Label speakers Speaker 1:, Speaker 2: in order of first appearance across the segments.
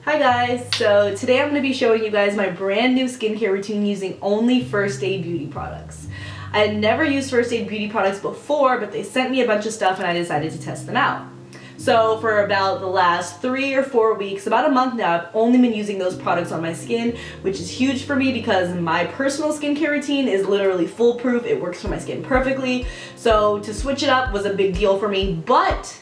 Speaker 1: Hi guys, so today I'm going to be showing you guys my brand new skincare routine using only First Aid Beauty products. I had never used First Aid Beauty products before, but they sent me a bunch of stuff and I decided to test them out. So for about the last 3 or 4 weeks, about a month now, I've only been using those products on my skin, which is huge for me because my personal skincare routine is literally foolproof. It works for my skin perfectly. So to switch it up was a big deal for me, but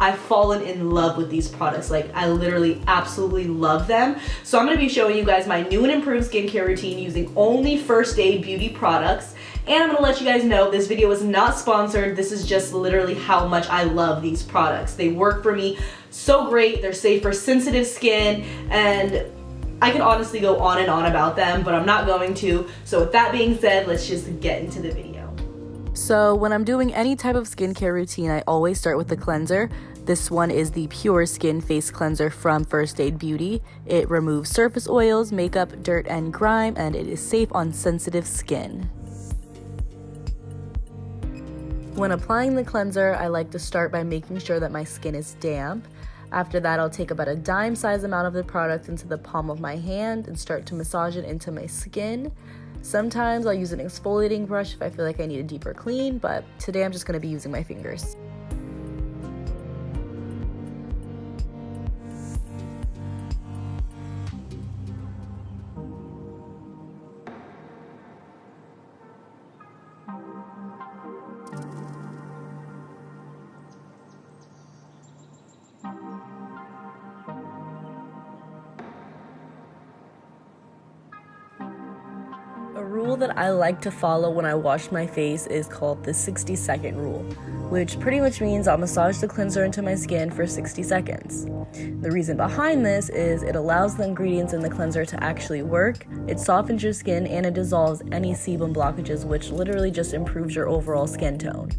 Speaker 1: I've fallen in love with these products. Like, I literally absolutely love them. So I'm gonna be showing you guys my new and improved skincare routine using only First Aid Beauty products. And I'm gonna let you guys know this video is not sponsored. This is just literally how much I love these products. They work for me so great. They're safe for sensitive skin, and I can honestly go on and on about them, but I'm not going to. So with that being said, let's just get into the video. So when I'm doing any type of skincare routine, I always start with the cleanser. This one is the Pure Skin Face Cleanser from First Aid Beauty. It removes surface oils, makeup, dirt, and grime, and it is safe on sensitive skin. When applying the cleanser, I like to start by making sure that my skin is damp. After that, I'll take about a dime-sized amount of the product into the palm of my hand and start to massage it into my skin. Sometimes I'll use an exfoliating brush if I feel like I need a deeper clean, but today I'm just going to be using my fingers. A rule that I like to follow when I wash my face is called the 60-second rule, which pretty much means I'll massage the cleanser into my skin for 60 seconds. The reason behind this is it allows the ingredients in the cleanser to actually work, it softens your skin, and it dissolves any sebum blockages, which literally just improves your overall skin tone.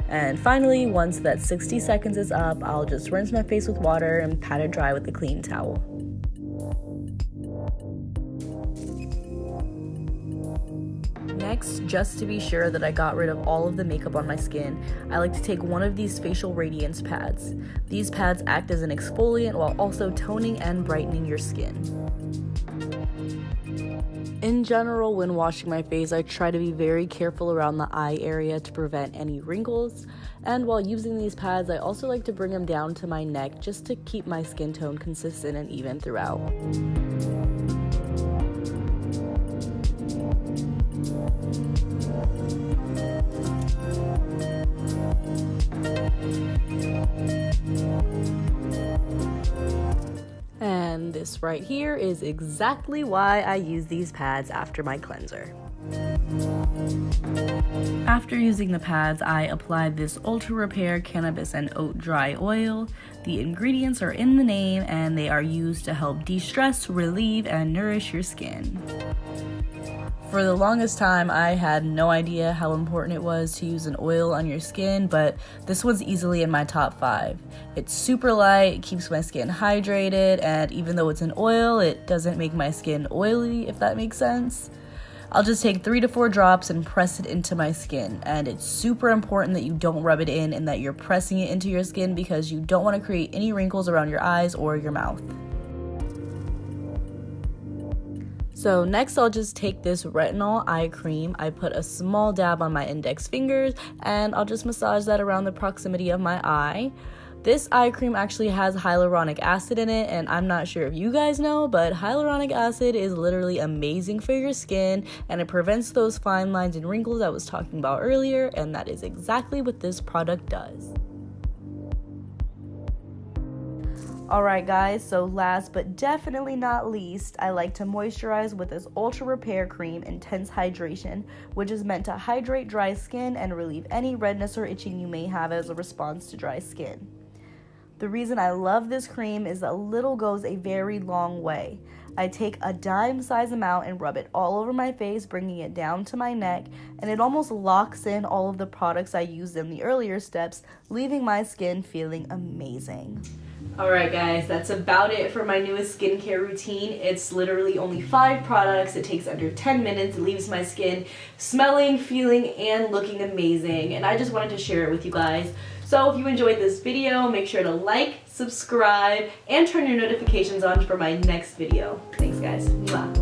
Speaker 1: And finally, once that 60 seconds is up, I'll just rinse my face with water and pat it dry with a clean towel. Next, just to be sure that I got rid of all of the makeup on my skin, I like to take one of these facial Radiance pads. These pads act as an exfoliant while also toning and brightening your skin. In general, when washing my face, I try to be very careful around the eye area to prevent any wrinkles. And while using these pads, I also like to bring them down to my neck just to keep my skin tone consistent and even throughout. And this right here is exactly why I use these pads after my cleanser. After using the pads, I applied this Ultra Repair Cannabis and Oat Dry Oil. The ingredients are in the name and they are used to help de-stress, relieve, and nourish your skin. For the longest time, I had no idea how important it was to use an oil on your skin, but this one's easily in my top 5. It's super light, keeps my skin hydrated, and even though it's an oil, it doesn't make my skin oily, if that makes sense. I'll just take 3 to 4 drops and press it into my skin, and it's super important that you don't rub it in and that you're pressing it into your skin because you don't want to create any wrinkles around your eyes or your mouth. So next I'll just take this retinol eye cream. I put a small dab on my index fingers and I'll just massage that around the proximity of my eye. This eye cream actually has hyaluronic acid in it, and I'm not sure if you guys know, but hyaluronic acid is literally amazing for your skin and it prevents those fine lines and wrinkles I was talking about earlier, and that is exactly what this product does. Alright guys, so last but definitely not least, I like to moisturize with this Ultra Repair Cream Intense Hydration, which is meant to hydrate dry skin and relieve any redness or itching you may have as a response to dry skin. The reason I love this cream is a little goes a very long way. I take a dime-sized amount and rub it all over my face, bringing it down to my neck, and it almost locks in all of the products I used in the earlier steps, leaving my skin feeling amazing. Alright guys, that's about it for my newest skincare routine. It's literally only 5 products. It takes under 10 minutes. It leaves my skin smelling, feeling, and looking amazing. And I just wanted to share it with you guys. So if you enjoyed this video, make sure to like, subscribe, and turn your notifications on for my next video. Thanks guys. Mwah.